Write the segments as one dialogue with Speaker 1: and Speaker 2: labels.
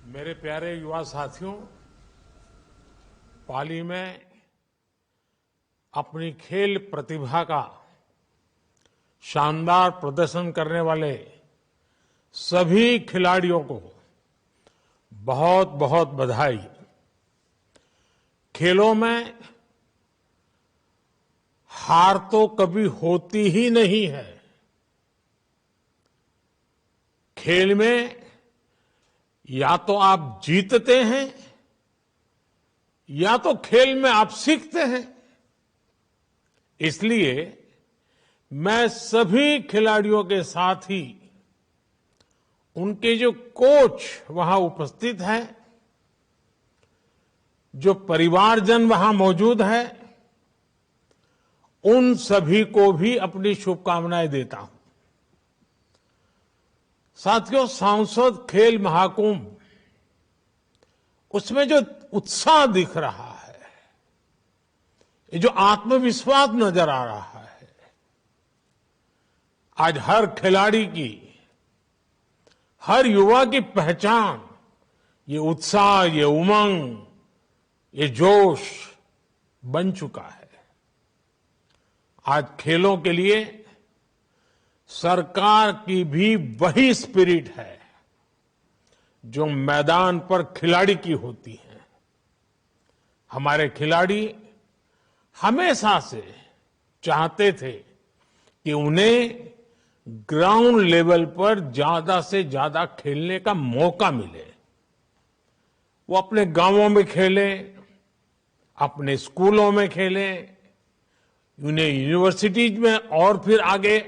Speaker 1: मेरे प्यारे युवा साथियों, पाली में अपनी खेल प्रतिभा का शानदार प्रदर्शन करने वाले सभी खिलाड़ियों को बहुत बहुत बधाई। खेलों में हार तो कभी होती ही नहीं है। खेल में या तो आप जीतते हैं या तो खेल में आप सीखते हैं। इसलिए मैं सभी खिलाड़ियों के साथ ही उनके जो कोच वहां उपस्थित हैं, जो परिवारजन वहां मौजूद है, उन सभी को भी अपनी शुभकामनाएं देता हूं। साथियों, सांसद खेल महाकुंभ, उसमें जो उत्साह दिख रहा है, ये जो आत्मविश्वास नजर आ रहा है, आज हर खिलाड़ी की, हर युवा की पहचान ये उत्साह, ये उमंग, ये जोश बन चुका है। आज खेलों के लिए सरकार की भी वही स्पिरिट है जो मैदान पर खिलाड़ी की होती है। हमारे खिलाड़ी हमेशा से चाहते थे कि उन्हें ग्राउंड लेवल पर ज्यादा से ज्यादा खेलने का मौका मिले। वो अपने गांवों में खेलें, अपने स्कूलों में खेलें, उन्हें यूनिवर्सिटीज में और फिर आगे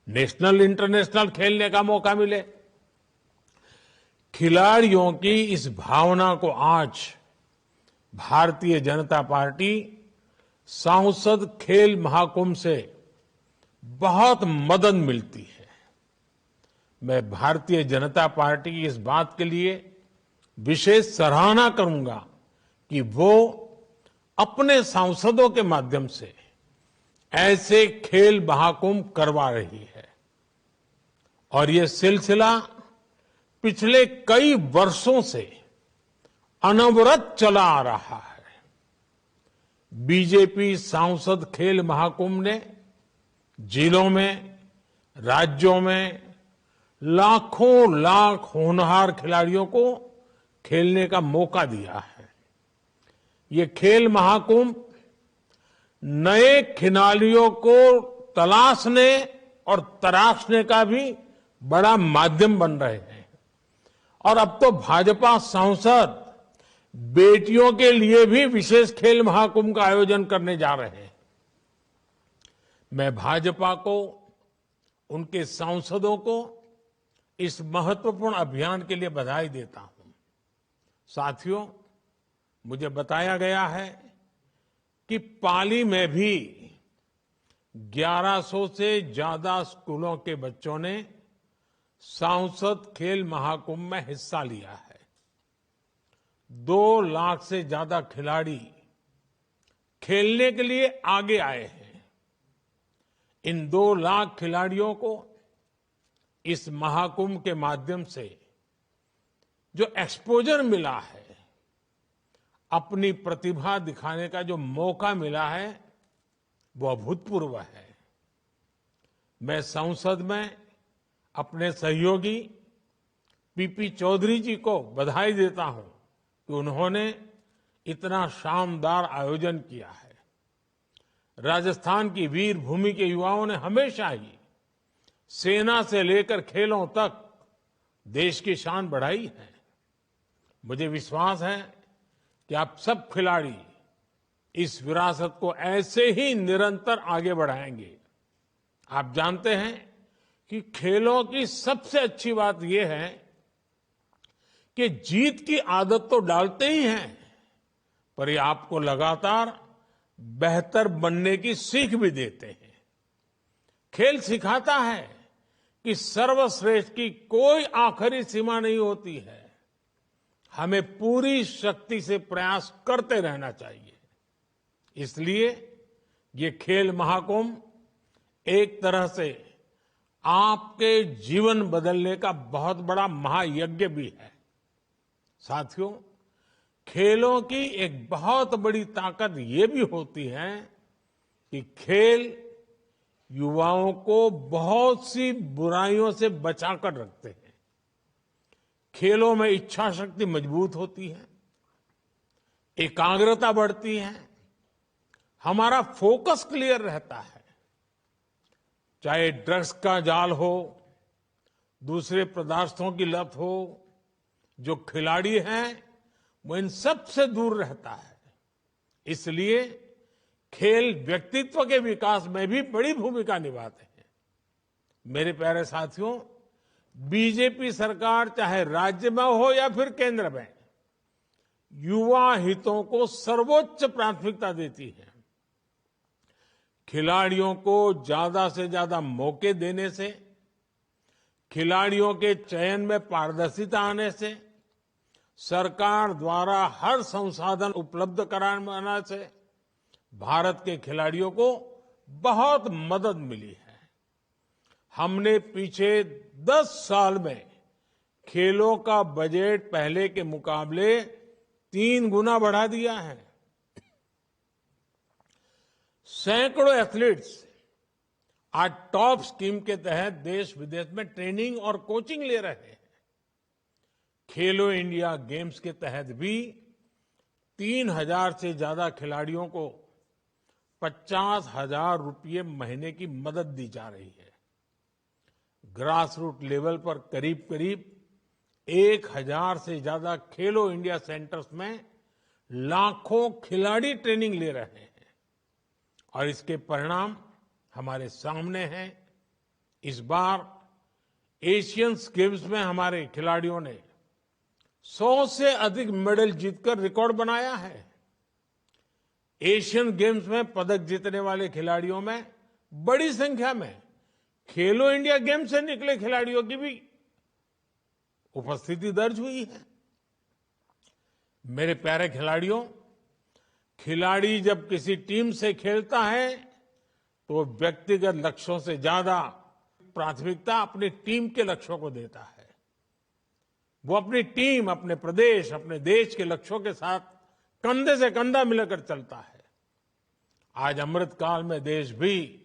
Speaker 1: नेशनल इंटरनेशनल खेलने का मौका मिले। खिलाड़ियों की इस भावना को आज भारतीय जनता पार्टी सांसद खेल महाकुंभ से बहुत मदद मिलती है। मैं भारतीय जनता पार्टी की इस बात के लिए विशेष सराहना करूंगा कि वो अपने सांसदों के माध्यम से ऐसे खेल महाकुंभ करवा रही है और ये सिलसिला पिछले कई वर्षों से अनवरत चला आ रहा है। बीजेपी सांसद खेल महाकुंभ ने जिलों में, राज्यों में लाखों लाख होनहार खिलाड़ियों को खेलने का मौका दिया है। ये खेल महाकुंभ नए खिलाड़ियों को तलाशने और तराशने का भी बड़ा माध्यम बन रहे हैं। और अब तो भाजपा सांसद बेटियों के लिए भी विशेष खेल महाकुंभ का आयोजन करने जा रहे हैं। मैं भाजपा को, उनके सांसदों को इस महत्वपूर्ण अभियान के लिए बधाई देता हूं। साथियों, मुझे बताया गया है कि पाली में भी 1100 से ज्यादा स्कूलों के बच्चों ने सांसद खेल महाकुंभ में हिस्सा लिया है। 2 लाख से ज्यादा खिलाड़ी खेलने के लिए आगे आए हैं। इन 2 लाख खिलाड़ियों को इस महाकुंभ के माध्यम से जो एक्सपोजर मिला है, अपनी प्रतिभा दिखाने का जो मौका मिला है, वो अभूतपूर्व है। मैं संसद में अपने सहयोगी पीपी चौधरी जी को बधाई देता हूं कि उन्होंने इतना शानदार आयोजन किया है। राजस्थान की वीर भूमि के युवाओं ने हमेशा ही सेना से लेकर खेलों तक देश की शान बढ़ाई है। मुझे विश्वास है कि आप सब खिलाड़ी इस विरासत को ऐसे ही निरंतर आगे बढ़ाएंगे। आप जानते हैं कि खेलों की सबसे अच्छी बात यह है कि जीत की आदत तो डालते ही हैं, पर ये आपको लगातार बेहतर बनने की सीख भी देते हैं। खेल सिखाता है कि सर्वश्रेष्ठ की कोई आखिरी सीमा नहीं होती है। हमें पूरी शक्ति से प्रयास करते रहना चाहिए। इसलिए ये खेल महाकुंभ एक तरह से आपके जीवन बदलने का बहुत बड़ा महायज्ञ भी है। साथियों, खेलों की एक बहुत बड़ी ताकत ये भी होती है कि खेल युवाओं को बहुत सी बुराइयों से बचाकर रखते हैं। खेलों में इच्छा शक्ति मजबूत होती है, एकाग्रता बढ़ती है, हमारा फोकस क्लियर रहता है। चाहे ड्रग्स का जाल हो, दूसरे पदार्थों की लत हो, जो खिलाड़ी हैं वो इन सब से दूर रहता है। इसलिए खेल व्यक्तित्व के विकास में भी बड़ी भूमिका निभाते हैं। मेरे प्यारे साथियों, बीजेपी सरकार चाहे राज्य में हो या फिर केंद्र में, युवा हितों को सर्वोच्च प्राथमिकता देती है। खिलाड़ियों को ज्यादा से ज्यादा मौके देने से, खिलाड़ियों के चयन में पारदर्शिता आने से, सरकार द्वारा हर संसाधन उपलब्ध कराने से भारत के खिलाड़ियों को बहुत मदद मिली है। हमने पीछे 10 साल में खेलों का बजट पहले के मुकाबले 3 गुना बढ़ा दिया है। सैकड़ों एथलीट्स आज टॉप स्कीम के तहत देश विदेश में ट्रेनिंग और कोचिंग ले रहे हैं। खेलो इंडिया गेम्स के तहत भी 3,000 से ज्यादा खिलाड़ियों को 50,000 रुपये महीने की मदद दी जा रही है। ग्रास रूट लेवल पर करीब करीब 1,000 से ज्यादा खेलो इंडिया सेंटर्स में लाखों खिलाड़ी ट्रेनिंग ले रहे हैं और इसके परिणाम हमारे सामने हैं। इस बार एशियन गेम्स में हमारे खिलाड़ियों ने 100 से अधिक मेडल जीतकर रिकॉर्ड बनाया है। एशियन गेम्स में पदक जीतने वाले खिलाड़ियों में बड़ी संख्या में खेलो इंडिया गेम्स से निकले खिलाड़ियों की भी उपस्थिति दर्ज हुई है। मेरे प्यारे खिलाड़ियों, खिलाड़ी जब किसी टीम से खेलता है तो व्यक्तिगत लक्ष्यों से ज्यादा प्राथमिकता अपनी टीम के लक्ष्यों को देता है। वो अपनी टीम, अपने प्रदेश, अपने देश के लक्ष्यों के साथ कंधे से कंधा मिलाकर चलता है। आज अमृतकाल में देश भी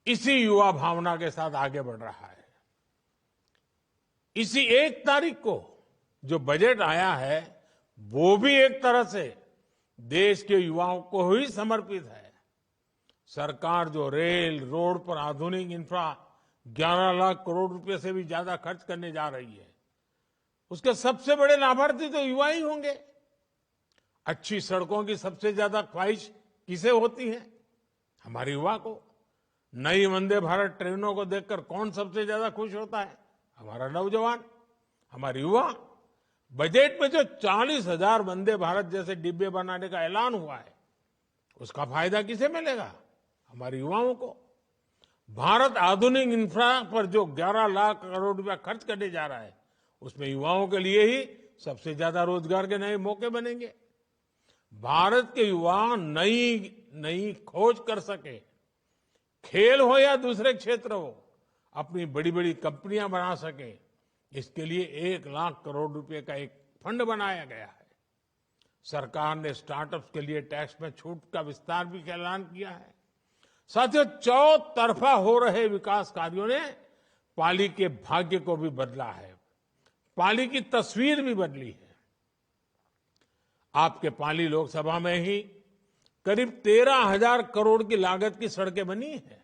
Speaker 1: इसी युवा भावना के साथ आगे बढ़ रहा है। इसी 1 तारीख को जो बजट आया है वो भी एक तरह से देश के युवाओं को ही समर्पित है। सरकार जो रेल, रोड पर आधुनिक इंफ्रा 11 लाख करोड़ रुपए से भी ज्यादा खर्च करने जा रही है, उसके सबसे बड़े लाभार्थी तो युवा ही होंगे। अच्छी सड़कों की सबसे ज्यादा ख्वाहिश किसे होती है? हमारे युवा को। नई वंदे भारत ट्रेनों को देखकर कौन सबसे ज्यादा खुश होता है? हमारा नौजवान, हमारे युवा। बजट में जो 40,000 वंदे भारत जैसे डिब्बे बनाने का ऐलान हुआ है, उसका फायदा किसे मिलेगा? हमारे युवाओं को। भारत आधुनिक इंफ्रा पर जो 11 लाख करोड़ रुपया खर्च करने जा रहा है, उसमें युवाओं के लिए ही सबसे ज्यादा रोजगार के नए मौके बनेंगे। भारत के युवा नई खोज कर सके, खेल हो या दूसरे क्षेत्र हो, अपनी बड़ी बड़ी कंपनियां बना सके, इसके लिए 1 लाख करोड़ रुपए का एक फंड बनाया गया है। सरकार ने स्टार्टअप्स के लिए टैक्स में छूट का विस्तार भी का ऐलान किया है। साथियों, चौतरफा हो रहे विकास कार्यों ने पाली के भाग्य को भी बदला है, पाली की तस्वीर भी बदली है। आपके पाली लोकसभा में ही करीब 13,000 करोड़ की लागत की सड़कें बनी हैं।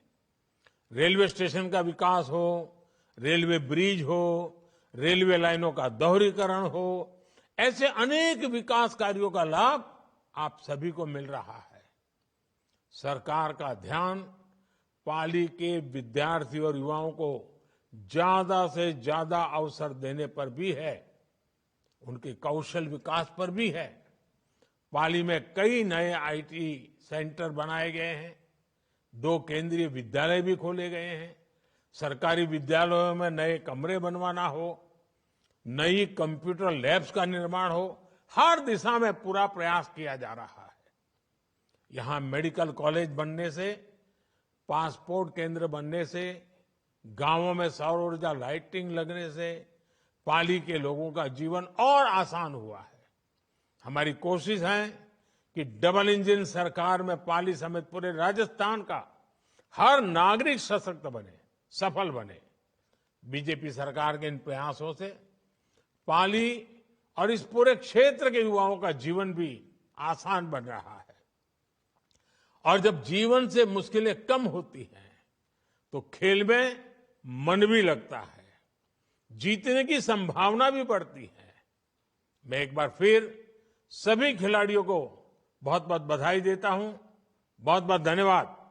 Speaker 1: रेलवे स्टेशन का विकास हो, रेलवे ब्रिज हो, रेलवे लाइनों का दोहरीकरण हो, ऐसे अनेक विकास कार्यों का लाभ आप सभी को मिल रहा है। सरकार का ध्यान पाली के विद्यार्थी और युवाओं को ज्यादा से ज्यादा अवसर देने पर भी है, उनके कौशल विकास पर भी है। पाली में कई नए आईटी सेंटर बनाए गए हैं, 2 केंद्रीय विद्यालय भी खोले गए हैं। सरकारी विद्यालयों में नए कमरे बनवाना हो, नई कंप्यूटर लैब्स का निर्माण हो, हर दिशा में पूरा प्रयास किया जा रहा है। यहां मेडिकल कॉलेज बनने से, पासपोर्ट केंद्र बनने से, गांवों में सौर ऊर्जा लाइटिंग लगने से, पाली के लोगों का जीवन और आसान हुआ है। हमारी कोशिश है कि डबल इंजन सरकार में पाली समेत पूरे राजस्थान का हर नागरिक सशक्त बने, सफल बने। बीजेपी सरकार के इन प्रयासों से पाली और इस पूरे क्षेत्र के युवाओं का जीवन भी आसान बन रहा है। और जब जीवन से मुश्किलें कम होती हैं तो खेल में मन भी लगता है, जीतने की संभावना भी बढ़ती है। मैं एक बार फिर सभी खिलाड़ियों को बहुत बहुत बधाई देता हूं। बहुत बहुत धन्यवाद।